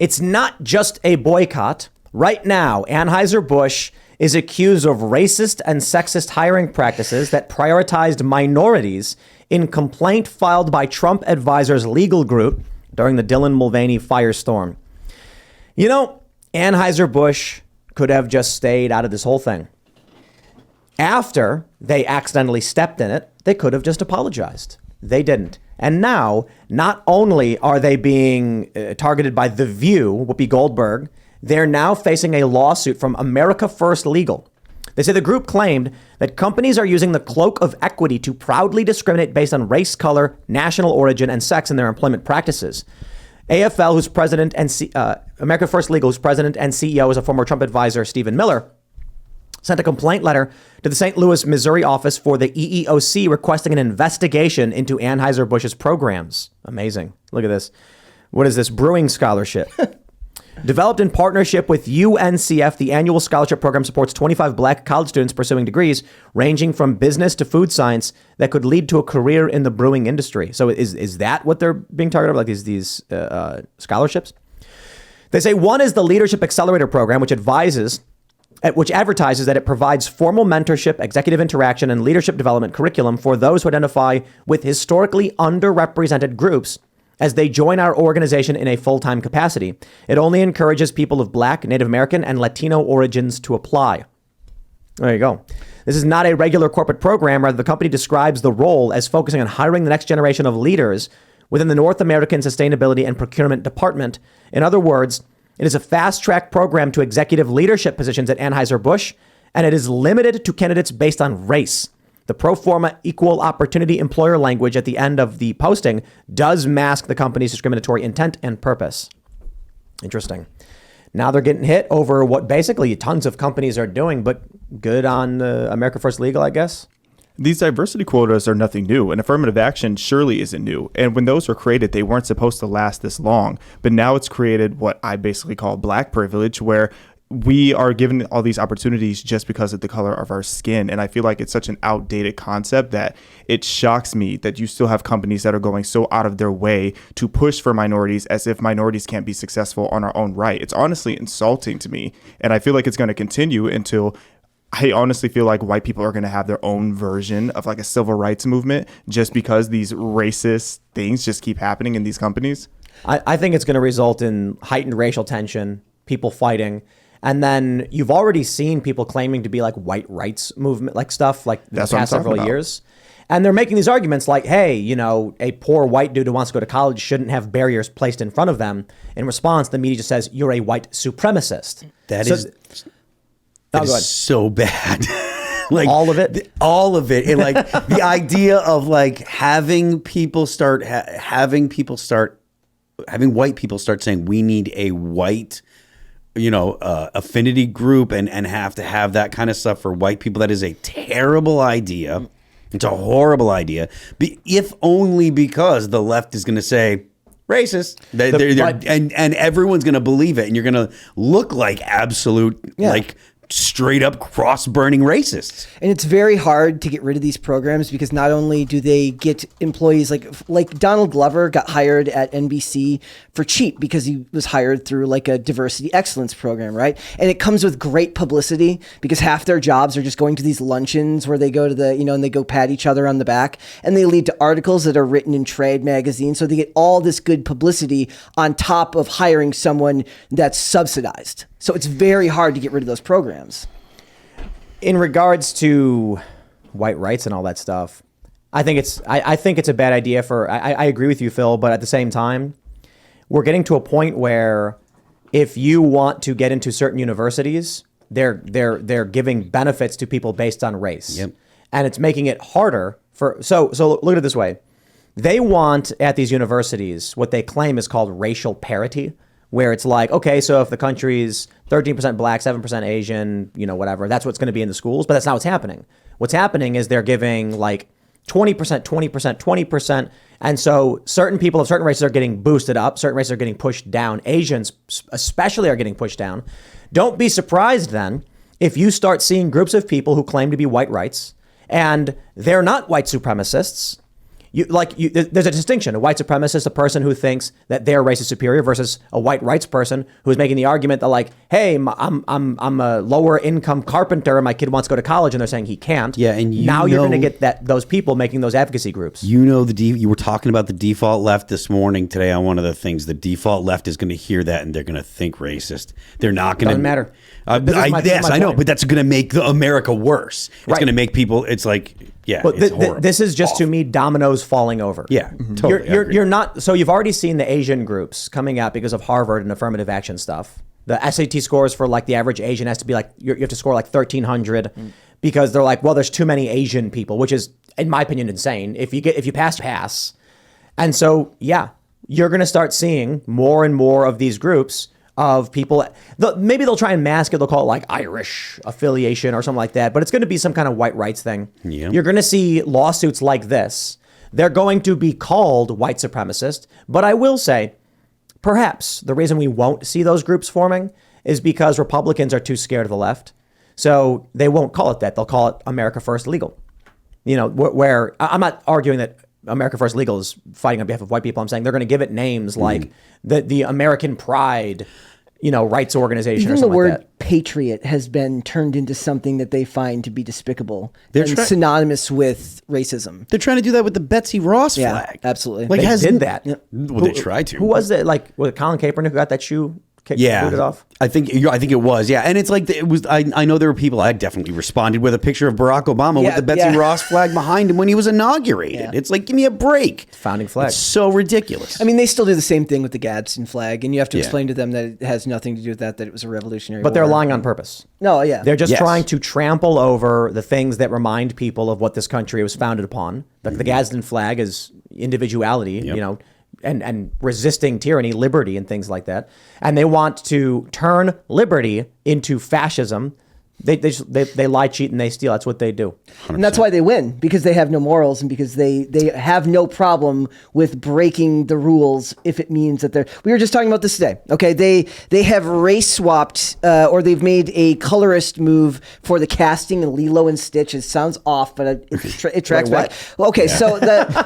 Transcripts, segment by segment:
It's not just a boycott. Right now, Anheuser-Busch is accused of racist and sexist hiring practices that prioritized minorities in complaint filed by Trump advisors legal group during the Dylan Mulvaney firestorm. You know, Anheuser-Busch could have just stayed out of this whole thing. After they accidentally stepped in it, they could have just apologized. They didn't. And now, not only are they being targeted by The View, Whoopi Goldberg, they're now facing a lawsuit from America First Legal. They say the group claimed that companies are using the cloak of equity to proudly discriminate based on race, color, national origin, and sex in their employment practices. AFL, whose president and America First Legal, whose president and CEO is a former Trump advisor, Stephen Miller, sent a complaint letter to the St. Louis, Missouri office for the EEOC requesting an investigation into Anheuser-Busch's programs. Amazing. Look at this. What is this? Brewing scholarship. Developed in partnership with UNCF, the annual scholarship program supports 25 black college students pursuing degrees ranging from business to food science that could lead to a career in the brewing industry. So is that what they're being targeted about, like these scholarships? They say one is the Leadership Accelerator program, which advertises that it provides formal mentorship, executive interaction, and leadership development curriculum for those who identify with historically underrepresented groups as they join our organization in a full-time capacity. It only encourages people of Black, Native American, and Latino origins to apply. There you go. This is not a regular corporate program. Rather, the company describes the role as focusing on hiring the next generation of leaders within the North American Sustainability and Procurement Department. In other words, it is a fast-track program to executive leadership positions at Anheuser-Busch, and it is limited to candidates based on race. The pro forma equal opportunity employer language at the end of the posting does mask the company's discriminatory intent and purpose. Interesting. Now they're getting hit over what basically tons of companies are doing, but good on America First Legal, I guess. These diversity quotas are nothing new, and affirmative action surely isn't new. And when those were created, they weren't supposed to last this long. But now it's created what I basically call black privilege, where we are given all these opportunities just because of the color of our skin. And I feel like it's such an outdated concept that it shocks me that you still have companies that are going so out of their way to push for minorities as if minorities can't be successful on our own right. It's honestly insulting to me. And I feel like it's going to continue until I honestly feel like white people are going to have their own version of like a civil rights movement just because these racist things just keep happening in these companies. I think it's going to result in heightened racial tension, people fighting. And then you've already seen people claiming to be like white rights movement, like stuff like the past several years. And they're making these arguments like, hey, you know, a poor white dude who wants to go to college shouldn't have barriers placed in front of them. In response, the media just says, you're a white supremacist. That is so bad. Like all of it, and like the idea of like having white people start saying we need a white, affinity group and have to have that kind of stuff for white people. That is a terrible idea. It's a horrible idea. If only because the left is going to say racist, and everyone's going to believe it, and you're going to look like absolute like straight up cross-burning racists. And it's very hard to get rid of these programs because not only do they get employees like Donald Glover got hired at NBC for cheap because he was hired through like a diversity excellence program, right? And it comes with great publicity because half their jobs are just going to these luncheons where they go to and they go pat each other on the back, and they lead to articles that are written in trade magazines. So they get all this good publicity on top of hiring someone that's subsidized. So it's very hard to get rid of those programs. In regards to white rights and all that stuff, I think it's a bad idea I agree with you, Phil, but at the same time, we're getting to a point where if you want to get into certain universities, they're giving benefits to people based on race. Yep. And it's making it harder so look at it this way. They want at these universities what they claim is called racial parity, where it's like, okay, so if the country's 13% black, 7% Asian, whatever, that's what's going to be in the schools. But that's not what's happening. What's happening is they're giving like 20%, 20%, 20%. And so certain people of certain races are getting boosted up. Certain races are getting pushed down. Asians especially are getting pushed down. Don't be surprised then if you start seeing groups of people who claim to be white rights and they're not white supremacists. there's a distinction. A white supremacist, a person who thinks that their race is superior, versus a white rights person who is making the argument that, like, hey, I'm a lower income carpenter and my kid wants to go to college, and they're saying he can't. Yeah, and now you're going to get those people making those advocacy groups. You know, you were talking about the default left this morning today on one of the things. The default left is going to hear that and they're going to think racist. They're not going to matter. Yes, I know, but that's going to make America worse. It's Right. going to make people. It's like, yeah, But it's horrible. this is just to me dominoes falling over. Yeah, totally. I agree. You're not. So you've already seen the Asian groups coming out because of Harvard and affirmative action stuff. The SAT scores for like the average Asian has to be like you have to score like 1,300 because they're like, well, there's too many Asian people, which is, in my opinion, insane. If you pass, and so yeah, you're going to start seeing more and more of these groups of people. Maybe they'll try and mask it. They'll call it like Irish affiliation or something like that. But it's going to be some kind of white rights thing. Yeah. You're going to see lawsuits like this. They're going to be called white supremacist. But I will say, perhaps the reason we won't see those groups forming is because Republicans are too scared of the left. So they won't call it that. They'll call it America First Legal. You know, where I'm not arguing that America First Legal is fighting on behalf of white people. I'm saying they're going to give it names like the American Pride, rights organization. Even or the something word like that. patriot has been turned into something that they find to be despicable They're and try- synonymous with racism. They're trying to do that with the Betsy Ross Yeah, flag. absolutely. Like, They did that. Well, they tried to. Who was it? Like, was it Colin Kaepernick who got that shoe booted off? I think it was. Yeah, and it's like it was. I know there were people. I definitely responded with a picture of Barack Obama with the Betsy Ross flag behind him when he was inaugurated. Yeah. It's like, give me a break. Founding flag. It's so ridiculous. I mean, they still do the same thing with the Gadsden flag, and you have to Yeah. explain to them that it has nothing to do with that it was a revolutionary But they're war. lying on purpose. No, yeah. They're just Yes. trying to trample over the things that remind people of what this country was founded upon. The Gadsden flag is individuality, Yep. and resisting tyranny, liberty, and things like that. And they want to turn liberty into fascism. They lie, cheat, and they steal. That's what they do. And that's why they win, because they have no morals and because they have no problem with breaking the rules if it means that they're. We were just talking about this today. Okay, they have race swapped or they've made a colorist move for the casting in Lilo and Stitch. It sounds off, but it tracks Wait, what? back. Well, okay, so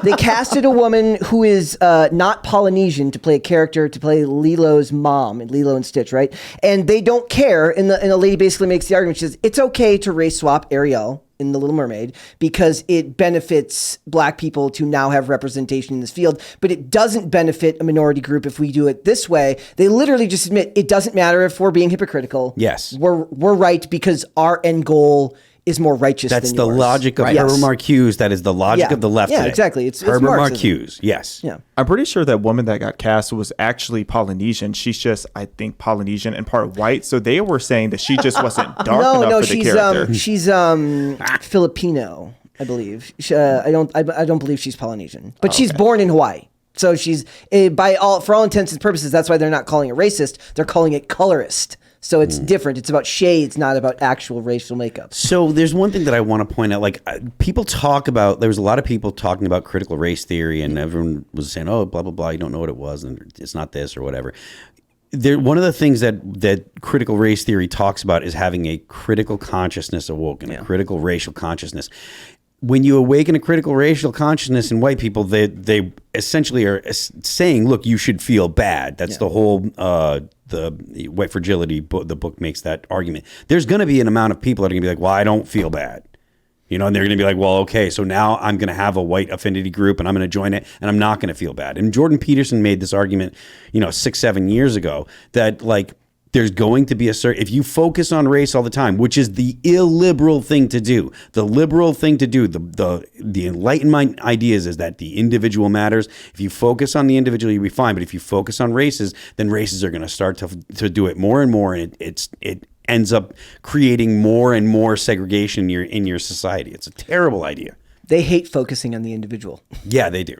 they casted a woman who is not Polynesian to play a character to play Lilo's mom in Lilo and Stitch, right? And they don't care. And the lady basically makes the argument. She says it's okay to race swap Ariel in The Little Mermaid because it benefits black people to now have representation in this field, but it doesn't benefit a minority group if we do it this way. They literally just admit it doesn't matter if we're being hypocritical. Yes. We're right because our end goal is more righteous That's than the yours. logic of Right. Herbert Yes. Marcuse. That is the logic Yeah. of the left. Yeah, today. exactly. It's Herbert Marxism. Marcuse. Yes. Yeah. I'm pretty sure that woman that got cast was actually Polynesian. She's just, I think, Polynesian and part white. So they were saying that she just wasn't dark enough for the character. she's Filipino, I believe. I don't believe she's Polynesian, but she's born in Hawaii. So she's for all intents and purposes. That's why they're not calling it racist. They're calling it colorist. So it's different. It's about shades, not about actual racial makeup. So there's one thing that I want to point out. Like people talk about, there was a lot of people talking about critical race theory, and everyone was saying, "Oh, blah blah blah. You don't know what it was, and it's not this or whatever." One of the things that critical race theory talks about is having a critical consciousness awoken, a critical racial consciousness. When you awaken a critical racial consciousness in white people, they essentially are saying, "Look, you should feel bad." That's the whole the White Fragility book. The book makes that argument. There's going to be an amount of people that are going to be like, "Well, I don't feel bad," and they're going to be like, "Well, okay, so now I'm going to have a white affinity group and I'm going to join it, and I'm not going to feel bad." And Jordan Peterson made this argument, 6-7 years ago that like. There's going to be if you focus on race all the time, which is the illiberal thing to do, the liberal thing to do, the Enlightenment ideas is that the individual matters. If you focus on the individual, you'll be fine. But if you focus on races, then races are going to start to do it more and more, and it ends up creating more and more segregation in your society. It's a terrible idea. They hate focusing on the individual. Yeah, they do.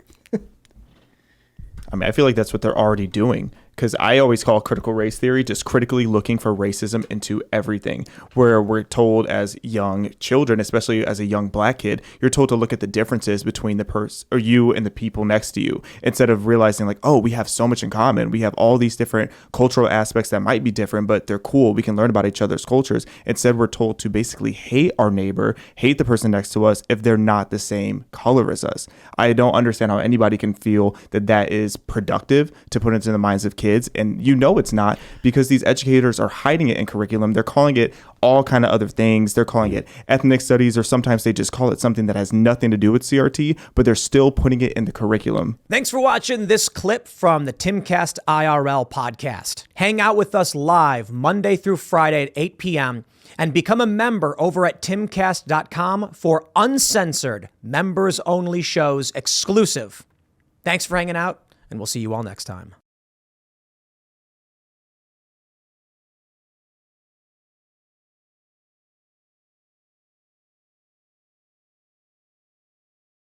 I mean, I feel like that's what they're already doing. because I always call critical race theory just critically looking for racism into everything, where we're told as young children, especially as a young black kid, you're told to look at the differences between the person or you and the people next to you, instead of realizing like, oh, we have so much in common. We have all these different cultural aspects that might be different, but they're cool. We can learn about each other's cultures. Instead, we're told to basically hate our neighbor, hate the person next to us if they're not the same color as us. I don't understand how anybody can feel that that is productive to put into the minds of kids. And you know it's not, because these educators are hiding it in curriculum. They're calling it all kind of other things. They're calling it ethnic studies, or sometimes they just call it something that has nothing to do with CRT, but they're still putting it in the curriculum. Thanks for watching this clip from the Timcast IRL podcast. Hang out with us live Monday through Friday at 8 p.m. and become a member over at timcast.com for uncensored, members-only shows exclusive. Thanks for hanging out, and we'll see you all next time.